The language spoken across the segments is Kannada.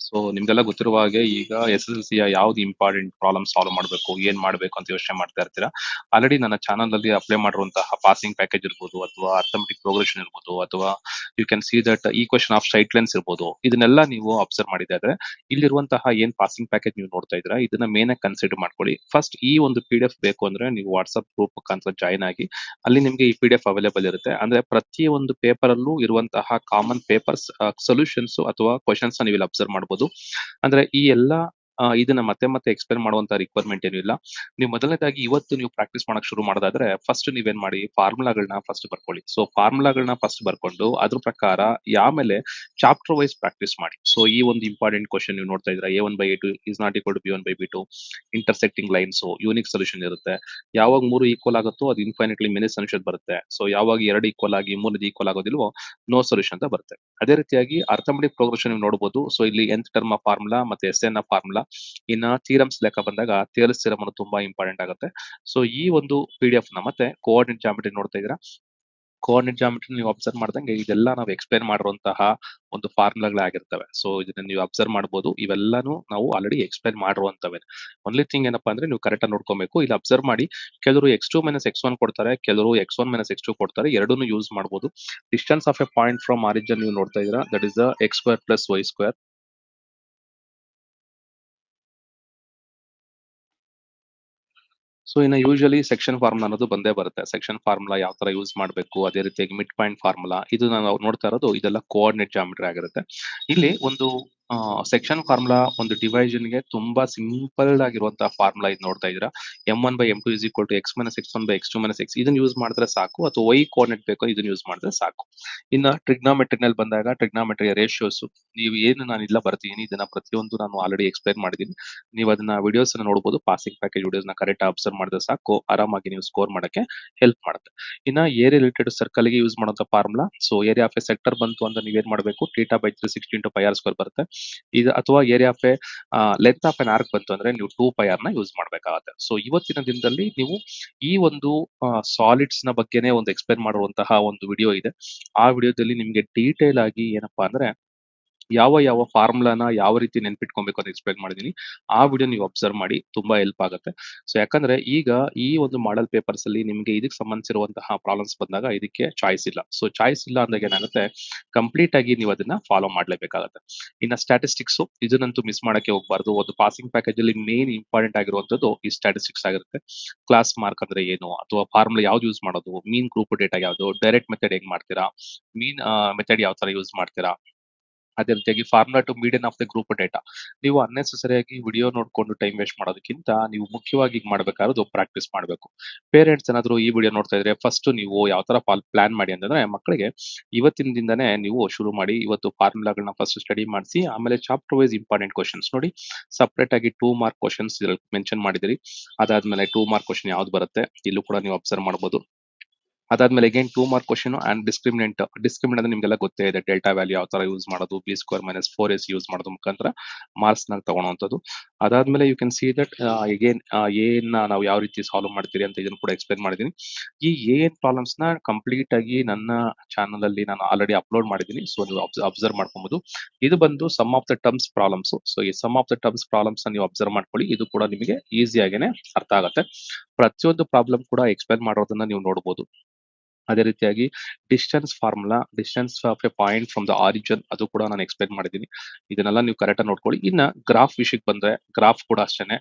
ಸೊ ನಿಮ್ಗೆಲ್ಲ ಗೊತ್ತಿರುವ ಹಾಗೆ ಈಗ SSLC ಯ ಯಾವ್ದು ಇಂಪಾರ್ಟೆಂಟ್ ಪ್ರಾಬ್ಲಮ್ ಸಾಲ್ವ್ ಮಾಡಬೇಕು, ಏನ್ ಮಾಡಬೇಕು ಅಂತ ಯೋಚನೆ ಮಾಡ್ತಾ ಇರ್ತೀರಾ. ಆಲ್ರೆಡಿ ನನ್ನ ಚಾನಲ್ ಅಲ್ಲಿ ಅಪ್ಲೈ ಮಾಡಿರುವಂತಹ ಪಾಸಿಂಗ್ ಪ್ಯಾಕೇಜ್ ಇರ್ಬೋದು, ಅಥವಾ ಅರ್ಥಮೆಟಿಕ್ ಪ್ರೋಗ್ರೆಷನ್ ಇರ್ಬೋದು, ಅಥವಾ ಯು ಕ್ಯಾನ್ ಸಿ ದಟ್ ಈ ಕ್ವಶನ್ ಆಫ್ ಸ್ಟ್ರೈಟ್ ಲೈನ್ಸ್ ಇರ್ಬೋದು. ಇದನ್ನೆಲ್ಲ ನೀವು ಅಬ್ಸರ್ವ್ ಮಾಡಿದ್ರೆ ಇಲ್ಲಿರುವಂತಹ ಏನ್ ಪಾಸಿಂಗ್ ಪ್ಯಾಕೇಜ್ ನೀವು ನೋಡ್ತಾ ಇದ್ದೀರಾ, ಇದನ್ನ ಮೇನ್ ಆಗಿ ಕನ್ಸಿಡರ್ ಮಾಡ್ಕೊಳ್ಳಿ. ಫಸ್ಟ್ ಈ ಒಂದು PDF ಬೇಕು ಅಂದ್ರೆ ನೀವು ವಾಟ್ಸ್ಆಪ್ ಗ್ರೂಪ್ ಮುಖಾಂತರ ಜಾಯ್ನ್ ಆಗಿ, ಅಲ್ಲಿ ನಿಮ್ಗೆ ಈ PDF ಅವೈಲೇಬಲ್ ಇರುತ್ತೆ. ಅಂದ್ರೆ ಪ್ರತಿ ಒಂದು ಪೇಪರ್ ಅಲ್ಲೂ ಇರುವಂತಹ ಕಾಮನ್ ಪೇಪರ್ಸ್ ಸೊಲ್ಯೂಷನ್ಸ್ ಅಥವಾ ಕ್ವಶನ್ಸ್ ನೀವು ಇಲ್ಲಿ ಅಬ್ಸರ್ವ್ ಮಾಡಬಹುದು. ಅಂದ್ರೆ ಈ ಎಲ್ಲಾ ಇದನ್ನ ಮತ್ತೆ ಮತ್ತೆ ಎಕ್ಸ್ಪ್ಲೇನ್ ಮಾಡುವಂತ ರಿಕ್ವೈರ್ಮೆಂಟ್ ಏನೂ ಇಲ್ಲ. ನೀವು ಮೊದಲನೇದಾಗಿ ಇವತ್ತು ನೀವು ಪ್ರಾಕ್ಟೀಸ್ ಮಾಡಕ್ ಶುರು ಮಾಡೋದಾದ್ರೆ ಫಸ್ಟ್ ನೀವೇನ್ ಮಾಡಿ, ಫಾರ್ಮುಲಾಗಳನ್ನ ಫಸ್ಟ್ ಬರ್ಕೊಳ್ಳಿ. ಸೊ ಫಾರ್ಮುಲಾಗಳನ್ನ ಫಸ್ಟ್ ಬರ್ಕೊಂಡು ಅದ್ರ ಪ್ರಕಾರ ಆಮೇಲೆ ಚಾಪ್ಟರ್ ವೈಸ್ ಪ್ರಾಕ್ಟೀಸ್ ಮಾಡಿ. ಸೊ ಈ ಒಂದು ಇಂಪಾರ್ಟೆಂಟ್ ಕ್ವಶನ್ ನೀವು ನೋಡ್ತಾ ಇದ್ರ A1/A2 is not equal to B1/B2, intersecting lines unique solution ಇರುತ್ತೆ. ಯಾವಾಗ 3 ಈಕ್ವಲ್ ಆಗುತ್ತೋ ಅದು ಇನ್ಫೈನಿಟ್ಲಿ ಮಿನಿ ಸೊಲ್ಯೂಷನ್ ಬರುತ್ತೆ. ಸೊ ಯಾವಾಗ 2 ಈಕ್ವಲ್ ಆಗಿ 3 ಈಕ್ವಲ್ ಆಗೋದಿಲ್ವೋ ನೋ ಸೊಲ್ಯೂಷನ್ ಅಂತ ಬರುತ್ತೆ. ಅದೇ ರೀತಿಯಾಗಿ ಅರ್ಥಮೆಟಿಕ್ ಪ್ರೋಗ್ರೆಷನ್ ನೀವು ನೋಡಬಹುದು. ಸೊ ಇಲ್ಲಿ nth ಟರ್ಮ್ ಫಾರ್ಮುಲಾ ಮತ್ತೆ SN ಫಾರ್ಮುಲಾ. ಇನ್ನ ಥಿಯರಮ್ಸ್ ಲೆಕ್ಕ ಬಂದಾಗ ಥಿಯರಮ್ಸ್ ಥಿಯರಮ್ ಅನ್ನೋದು ತುಂಬಾ ಇಂಪಾರ್ಟೆಂಟ್ ಆಗುತ್ತೆ. ಸೊ ಈ ಒಂದು PDF ನ ಮತ್ತೆ ಕೋಆರ್ಡಿನೇಟ್ ಜಾಮೆಟ್ರಿ ನೋಡ್ತಾ ಇದ್ದೀರಾ. ಕೋಆರ್ಡಿನೇಟ್ ಜಾಮೆಟ್ರಿ ನೀವು ಅಬ್ಸರ್ವ್ ಮಾಡ್ದಂಗೆ ಇದೆಲ್ಲ ನಾವು ಎಕ್ಸ್ಪ್ಲೇನ್ ಮಾಡಿರುವಂತಹ ಒಂದು ಫಾರ್ಮುಲಾಗಳೇ ಆಗಿರ್ತವೆ. ಸೊ ಇದನ್ನ ನೀವು ಅಬ್ಸರ್ವ್ ಮಾಡಬಹುದು. ಇವೆಲ್ಲಾನು ನಾವು ಆಲ್ರೆಡಿ ಎಕ್ಸ್ಪ್ಲೇನ್ ಮಾಡಿರುವಂತವೆ. ಒನ್ಲಿ ಥಿಂಗ್ ಏನಪ್ಪಾ ಅಂದ್ರೆ ನೀವು ಕರೆಕ್ಟ್ ಆಗಿ ನೋಡ್ಕೊಬೇಕು. ಇಲ್ಲಿ ಅಬ್ಸರ್ವ್ ಮಾಡಿ, ಕೆಲವರು x2 - x1 ಕೊಡ್ತಾರೆ, ಕೆಲವರು x1 - x2 ಕೊಡ್ತಾರೆ. ಎರಡನ್ನೂ ಯೂಸ್ ಮಾಡಬಹುದು. Distance of A point from origin ನೀವು ನೋಡ್ತಾ ಇದ್ದೀರಾ, that is the x² + y². So ಇನ್ನು ಯೂಶಲಿ ಸೆಕ್ಷನ್ ಫಾರ್ಮುಲಾ ಅನ್ನೋದು ಬಂದೇ ಬರುತ್ತೆ. ಸೆಕ್ಷನ್ ಫಾರ್ಮುಲಾ ಯಾವ ತರ ಯೂಸ್ ಮಾಡಬೇಕು, ಅದೇ ರೀತಿಯಾಗಿ ಮಿಡ್ ಪಾಯಿಂಟ್ ಫಾರ್ಮುಲಾ, ಇದು ನಾವು ನೋಡ್ತಾ ಇರೋದು ಇದೆಲ್ಲ ಕೋಆರ್ಡಿನೇಟ್ ಜಾಮೆಟ್ರಿ ಆಗಿರುತ್ತೆ. ಇಲ್ಲಿ ಒಂದು ಸೆಕ್ಷನ್ ಫಾರ್ಮುಲಾ ಒಂದು ಡಿವೈಷನ್ ಗೆ ತುಂಬಾ ಸಿಂಪಲ್ ಆಗಿರುವಂತಹ ಫಾರ್ಮುಲಾ ಇದು ನೋಡ್ತಾ ಇದ್ದೀರಾ. M1/M2 = x - x1/x2 - x ಇದನ್ನ ಯೂಸ್ ಮಾಡಿದ್ರೆ ಸಾಕು, ಅಥವಾ y ಕೋಆರ್ಡಿನೇಟ್ ಬೇಕು ಇದನ್ನ ಯೂಸ್ ಮಾಡಿದ್ರೆ ಸಾಕು. ಇನ್ನ ಟ್ರಿಗ್ನಾಮೆಟ್ರಿನಲ್ಲಿ ಬಂದಾಗ ಟ್ರಿಗ್ನಾಮೆಟ್ರಿಯ ರೇಷಿಯೋಸ್ ನೀವು ಏನು ನಾನು ಇಲ್ಲ ಬರ್ತೀನಿ, ಇದನ್ನ ಪ್ರತಿಯೊಂದು ನಾನು ಆಲ್ರೆಡಿ ಎಕ್ಸ್ಪ್ಲೈನ್ ಮಾಡಿದ್ದೀನಿ. ನೀವು ಅದನ್ನ ವಿಡಿಯೋಸ್ ನೋಡಬಹುದು. ಪಾಸಿಂಗ್ ಪ್ಯಾಕೇಜ್ ವಿಡಿಯೋಸ್ ನ ಕರೆಕ್ಟ್ ಅಬ್ಸರ್ವ್ ಮಾಡಿದ್ರೆ ಸಾಕು, ಆರಾಮಾಗಿ ನೀವು ಸ್ಕೋರ್ ಮಾಡಕ್ಕೆ ಹೆಲ್ಪ್ ಮಾಡುತ್ತೆ. ಇನ್ನ ಏರಿಯಾ ರಿಲೇಟೆಡ್ ಸರ್ಕಲ್ ಗೆ ಯೂಸ್ ಮಾಡುವಂತ formula. So area of A sector ಬಂತು ಅಂತ ನೀವೇನ್ ಮಾಡಬೇಕು, θ/360 × πr² ಬರುತ್ತೆ. ಇದು ಅಥವಾ area of A length of N arc ಬಂತು ಅಂದ್ರೆ ನೀವು 2πr ನ ಯೂಸ್ ಮಾಡ್ಬೇಕಾಗುತ್ತೆ. ಸೊ ಇವತ್ತಿನ ದಿನದಲ್ಲಿ ನೀವು ಈ ಒಂದು ಸಾಲಿಡ್ಸ್ ನ ಬಗ್ಗೆನೇ ಒಂದು ಎಕ್ಸ್ಪ್ಲೇನ್ ಮಾಡುವಂತಹ ಒಂದು ವಿಡಿಯೋ ಇದೆ. ಆ ವಿಡಿಯೋದಲ್ಲಿ ನಿಮ್ಗೆ ಡೀಟೇಲ್ ಆಗಿ ಏನಪ್ಪಾ ಅಂದ್ರೆ ಯಾವ ಯಾವ ಫಾರ್ಮುಲಾನ ಯಾವ ರೀತಿ ನೆನ್ಪಿಟ್ಕೊಬೇಕು ಅಂತ ಎಕ್ಸ್ಪ್ಲೈನ್ ಮಾಡಿದೀನಿ. ಆ ವಿಡಿಯೋ ನೀವು ಅಬ್ಸರ್ವ್ ಮಾಡಿ, ತುಂಬಾ ಹೆಲ್ಪ್ ಆಗುತ್ತೆ. ಸೊ ಯಾಕಂದ್ರೆ ಈಗ ಈ ಒಂದು ಮಾಡೆಲ್ ಪೇಪರ್ಸ್ ಅಲ್ಲಿ ನಿಮ್ಗೆ ಇದಕ್ಕೆ ಸಂಬಂಧಿಸಿರುವಂತಹ ಪ್ರಾಬ್ಲಮ್ಸ್ ಬಂದಾಗ ಇದಕ್ಕೆ ಚಾಯ್ಸ್ ಇಲ್ಲ. ಸೊ ಚಾಯ್ಸ್ ಇಲ್ಲ ಅಂದಾಗ ಏನಾಗುತ್ತೆ, ಕಂಪ್ಲೀಟ್ ಆಗಿ ನೀವು ಅದನ್ನ ಫಾಲೋ ಮಾಡ್ಲೇಬೇಕಾಗುತ್ತೆ. ಇನ್ನ ಸ್ಟ್ಯಾಟಿಸ್ಟಿಕ್ಸ್ ಇದನ್ನಂತೂ ಮಿಸ್ ಮಾಡಕ್ಕೆ ಹೋಗ್ಬಾರ್ದು. ಒಂದು ಪಾಸಿಂಗ್ ಪ್ಯಾಕೇಜ್ ಅಲ್ಲಿ ಮೇನ್ ಇಂಪಾರ್ಟೆಂಟ್ ಆಗಿರುವಂತದ್ದು ಈ ಸ್ಟ್ಯಾಟಿಸ್ಟಿಕ್ಸ್ ಆಗಿರುತ್ತೆ. ಕ್ಲಾಸ್ ಮಾರ್ಕ್ ಅಂದ್ರೆ ಏನು, ಅಥವಾ ಫಾರ್ಮುಲಾ ಯಾವ್ದು ಯೂಸ್ ಮಾಡೋದು, ಮೀನ್ ಗ್ರೂಪ್ ಡೇಟಾ ಯಾವ್ದು, ಡೈರೆಕ್ಟ್ ಮೆಥಡ್ ಹೆಂಗ್ ಮಾಡ್ತೀರಾ, ಮೀನ್ ಮೆಥಡ್ ಯಾವ ತರ ಯೂಸ್ ಮಾಡ್ತೀರಾ, ಅದೇ ರೀತಿಯಾಗಿ formula to median of the group data. ನೀವು ಅನ್ನೆಸೆಸರಿಯಾಗಿ ವಿಡಿಯೋ ನೋಡ್ಕೊಂಡು ಟೈಮ್ ವೇಸ್ಟ್ ಮಾಡೋದಕ್ಕಿಂತ ನೀವು ಮುಖ್ಯವಾಗಿ ಈಗ ಮಾಡ್ಬೇಕಾದ್ರೂ ಪ್ರಾಕ್ಟೀಸ್ ಮಾಡಬೇಕು. ಪೇರೆಂಟ್ಸ್ ಏನಾದ್ರು ಈ ವಿಡಿಯೋ ನೋಡ್ತಾ ಇದ್ರೆ ಫಸ್ಟ್ ನೀವು ಯಾವ ತರ ಪ್ಲಾನ್ ಮಾಡಿ ಅಂತಂದ್ರೆ, ಮಕ್ಕಳಿಗೆ ಇವತ್ತಿನ ದಿನನೇ ನೀವು ಶುರು ಮಾಡಿ. ಇವತ್ತು ಫಾರ್ಮುಲಾಗಳನ್ನ ಫಸ್ಟ್ ಸ್ಟಡಿ ಮಾಡಿಸಿ, ಆಮೇಲೆ ಚಾಪ್ಟರ್ ವೈಸ್ ಇಂಪಾರ್ಟೆಂಟ್ ಕ್ವಶನ್ಸ್ ನೋಡಿ. ಸಪರೇಟ್ ಆಗಿ 2 ಮಾರ್ಕ್ ಕ್ವಶನ್ಸ್ ಮೆನ್ಷನ್ ಮಾಡಿದಿರಿ. ಅದಾದ್ಮೇಲೆ 2 ಮಾರ್ಕ್ ಕ್ವಶನ್ ಯಾವ್ದು ಬರುತ್ತೆ ಇಲ್ಲೂ ಕೂಡ ನೀವು ಅಬ್ಸರ್ವ್ ಮಾಡಬಹುದು. ಅದಾದ್ಮೇಲೆ again 2 mark question and discriminant. Discriminant ಅಂದ್ರೆ ನಿಮ್ಗೆಲ್ಲ ಗೊತ್ತೇ ಇದೆ, ಡೆಲ್ಟಾ ವ್ಯಾಲ್ಯೂ ಯಾವ ತರ ಯೂಸ್ ಮಾಡೋದು, B² - 4AC ಯೂಸ್ ಮಾಡೋದು ಮುಖಾಂತರ ಮಾರ್ಕ್ಸ್ ನ ತಗೊಳುವಂಥದ್ದು. ಅದಾದ್ಮೇಲೆ you can see that again ಏನ್ ನಾವು ಯಾವ ರೀತಿ ಸಾಲ್ವ್ ಮಾಡ್ತೀರಿ ಅಂತ ಇದನ್ನು ಕೂಡ ಎಕ್ಸ್ಪ್ಲೈನ್ ಮಾಡಿದೀನಿ. ಈ ಏನ್ ಪ್ರಾಬ್ಲಮ್ಸ್ ನ ಕಂಪ್ಲೀಟ್ ಆಗಿ ನನ್ನ ಚಾನಲ್ ಅಲ್ಲಿ ನಾನು ಆಲ್ರೆಡಿ ಅಪ್ಲೋಡ್ ಮಾಡಿದ್ದೀನಿ. ಸೊ ನೀವು ಅಬ್ಸರ್ವ್ ಮಾಡ್ಕೊಬಹುದು. ಇದು ಬಂದು sum of the terms problems. So ಈ sum of the terms problems ನೀವು ಅಬ್ಸರ್ವ್ ಮಾಡ್ಕೊಳ್ಳಿ. ಇದು ಕೂಡ ನಿಮಗೆ ಈಸಿ ಆಗೇನೆ ಅರ್ಥ ಆಗುತ್ತೆ. ಪ್ರತಿಯೊಂದು ಪ್ರಾಬ್ಲಮ್ ಕೂಡ ಎಕ್ಸ್ಪ್ಲೈನ್ ಮಾಡೋದನ್ನ ನೀವು ನೋಡಬಹುದು. ಅದೇ ರೀತಿಯಾಗಿ distance formula, distance of A point from the origin, ಅದು ಕೂಡ ನಾನು ಎಕ್ಸ್ಪ್ಲೈನ್ ಮಾಡಿದ್ದೀನಿ. ಇದನ್ನೆಲ್ಲ ನೀವು ಕರೆಕ್ಟ್ ಆಗಿ ನೋಡ್ಕೊಳ್ಳಿ. ಇನ್ನ ಗ್ರಾಫ್ ವಿಷಯಕ್ಕೆ ಬಂದ್ರೆ ಗ್ರಾಫ್ ಕೂಡ ಅಷ್ಟೇನೆ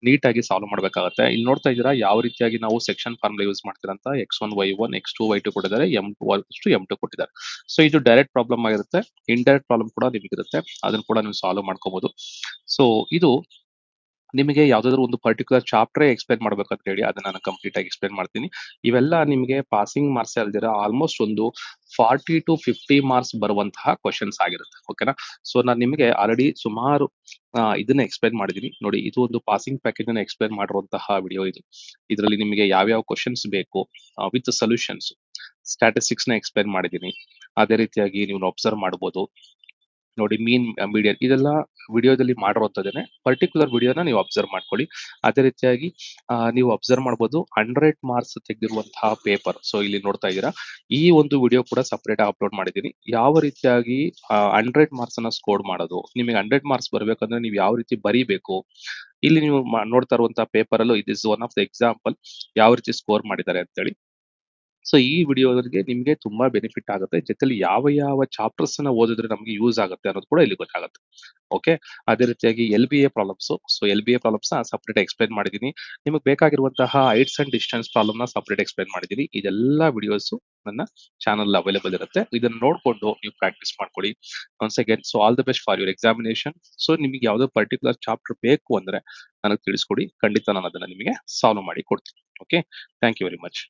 ನೀಟಾಗಿ ಸಾಲ್ವ್ ಮಾಡ್ಬೇಕಾಗತ್ತೆ. ಇಲ್ಲಿ ನೋಡ್ತಾ ಇದ್ದೀರಾ ಯಾವ ರೀತಿಯಾಗಿ ನಾವು section formula use ಮಾಡ್ತೀರಂತ. x1 y1 x2 y2 ಕೊಟ್ಟಿದ್ದಾರೆ, m2 ಕೊಟ್ಟಿದ್ದಾರೆ. ಸೊ ಇದು ಡೈರೆಕ್ಟ್ ಪ್ರಾಬ್ಲಮ್ ಆಗಿರುತ್ತೆ. ಇಂಡೈರೆಕ್ಟ್ ಪ್ರಾಬ್ಲಮ್ ಕೂಡ ನಿಮಗಿರುತ್ತೆ, ಅದನ್ನ ಕೂಡ ನೀವು ಸಾಲ್ವ್ ಮಾಡ್ಕೋಬಹುದು. ಸೊ ಇದು ನಿಮಗೆ ಯಾವ್ದಾದ್ರು ಒಂದು ಪರ್ಟಿಕ್ಯುಲರ್ ಚಾಪ್ಟರ್ ಎಕ್ಸ್ಪ್ಲೈನ್ ಮಾಡ್ಬೇಕಂತ ಹೇಳಿ ಅದನ್ನ ನಾನು ಕಂಪ್ಲೀಟ್ ಆಗಿ ಎಕ್ಸ್ಪ್ಲೈನ್ ಮಾಡ್ತೀನಿ. ಇವೆಲ್ಲ ನಿಮಗೆ ಪಾಸಿಂಗ್ ಮಾರ್ಕ್ಸ್ ಅಲ್ದಿರ ಆಲ್ಮೋಸ್ಟ್ ಒಂದು 40 to 50 ಮಾರ್ಕ್ಸ್ ಬರುವಂತಹ ಕ್ವಶನ್ಸ್ ಆಗಿರುತ್ತೆ. ಓಕೆನಾ. ಸೊ ನಾನು ನಿಮಗೆ ಆಲ್ರೆಡಿ ಸುಮಾರು ಇದನ್ನ ಎಕ್ಸ್ಪ್ಲೈನ್ ಮಾಡಿದೀನಿ ನೋಡಿ. ಇದು ಒಂದು ಪಾಸಿಂಗ್ ಪ್ಯಾಕೇಜ್ ಅನ್ನ ಎಕ್ಸ್ಪ್ಲೈನ್ ಮಾಡಿರುವಂತಹ ವಿಡಿಯೋ ಇದು. ಇದರಲ್ಲಿ ನಿಮಗೆ ಯಾವ್ಯಾವ ಕ್ವಶನ್ಸ್ ಬೇಕು ವಿತ್ ಸೊಲ್ಯೂಷನ್ಸ್, ಸ್ಟ್ಯಾಟಿಸ್ಟಿಕ್ಸ್ ನ ಎಕ್ಸ್ಪ್ಲೈನ್ ಮಾಡಿದೀನಿ. ಅದೇ ರೀತಿಯಾಗಿ ನೀವು ಅಬ್ಸರ್ವ್ ಮಾಡಬಹುದು. ನೋಡಿ ಮೀನ್ ಮೀಡಿಯನ್ ಇದೆಲ್ಲ ವಿಡಿಯೋದಲ್ಲಿ ಮಾಡಿರುವಂತದ್ದೇನೆ. ಪರ್ಟಿಕ್ಯುಲರ್ ವಿಡಿಯೋನ ನೀವು ಅಬ್ಸರ್ವ್ ಮಾಡ್ಕೊಳ್ಳಿ. ಅದೇ ರೀತಿಯಾಗಿ ನೀವು ಅಬ್ಸರ್ವ್ ಮಾಡ್ಬೋದು 100 ಮಾರ್ಕ್ಸ್ ತೆಗೆದಿರುವಂತಹ ಪೇಪರ್. ಸೊ ಇಲ್ಲಿ ನೋಡ್ತಾ ಇದ್ದೀರಾ, ಈ ಒಂದು ವಿಡಿಯೋ ಕೂಡ ಸಪರೇಟ್ ಅಪ್ಲೋಡ್ ಮಾಡಿದ್ದೀನಿ. ಯಾವ ರೀತಿಯಾಗಿ 100 ಮಾರ್ಕ್ಸ್ ಅನ್ನ ಸ್ಕೋರ್ ಮಾಡೋದು, ನಿಮಗೆ 100 ಮಾರ್ಕ್ಸ್ ಬರ್ಬೇಕಂದ್ರೆ ನೀವು ಯಾವ ರೀತಿ ಬರೀಬೇಕು, ಇಲ್ಲಿ ನೀವು ನೋಡ್ತಾ ಇರುವಂತಹ ಪೇಪರ್ ಅಲ್ಲೂ it is one of the example ಯಾವ ರೀತಿ ಸ್ಕೋರ್ ಮಾಡಿದ್ದಾರೆ ಅಂತೇಳಿ. ಸೊ ಈ ವಿಡಿಯೋಗೆ ನಿಮ್ಗೆ ತುಂಬಾ ಬೆನಿಫಿಟ್ ಆಗುತ್ತೆ. ಜೊತೆಲಿ ಯಾವ ಯಾವ ಚಾಪ್ಟರ್ಸ್ ನ ಓದಿದ್ರೆ ನಮ್ಗೆ ಯೂಸ್ ಆಗುತ್ತೆ ಅನ್ನೋದು ಕೂಡ ಇಲ್ಲಿ ಗೊತ್ತಾಗುತ್ತೆ. ಓಕೆ, ಅದೇ ರೀತಿಯಾಗಿ LBA problems. So LBA problems ನ ಸಪರೇಟ್ ಎಕ್ಸ್ಪ್ಲೈನ್ ಮಾಡಿದ್ದೀನಿ. ನಿಮಗೆ ಬೇಕಾಗಿರುವಂತಹ ಹೈಟ್ಸ್ ಅಂಡ್ ಡಿಸ್ಟೆನ್ಸ್ ಪ್ರಾಬ್ಲಮ್ ನ ಸಪರೇಟ್ ಎಕ್ಸ್ಪ್ಲೈನ್ ಮಾಡಿದ್ದೀನಿ. ಇದೆಲ್ಲ ವಿಡಿಯೋಸ್ ನನ್ನ ಚಾನಲ್ ಅವೈಲೇಬಲ್ ಇರುತ್ತೆ. ಇದನ್ನ ನೋಡ್ಕೊಂಡು ನೀವು ಪ್ರಾಕ್ಟೀಸ್ ಮಾಡ್ಕೊಳ್ಳಿ. Once again, so all the best for your examination. So ನಿಮಗೆ ಯಾವುದೋ ಪರ್ಟಿಕ್ಯುಲರ್ ಚಾಪ್ಟರ್ ಬೇಕು ಅಂದ್ರೆ ನನಗೆ ತಿಳಿಸ್ಕೊಡಿ, ಖಂಡಿತ ನಾನು ಅದನ್ನ ನಿಮಗೆ ಸಾಲ್ವ್ ಮಾಡಿ ಕೊಡ್ತೀನಿ. Okay, thank you very much.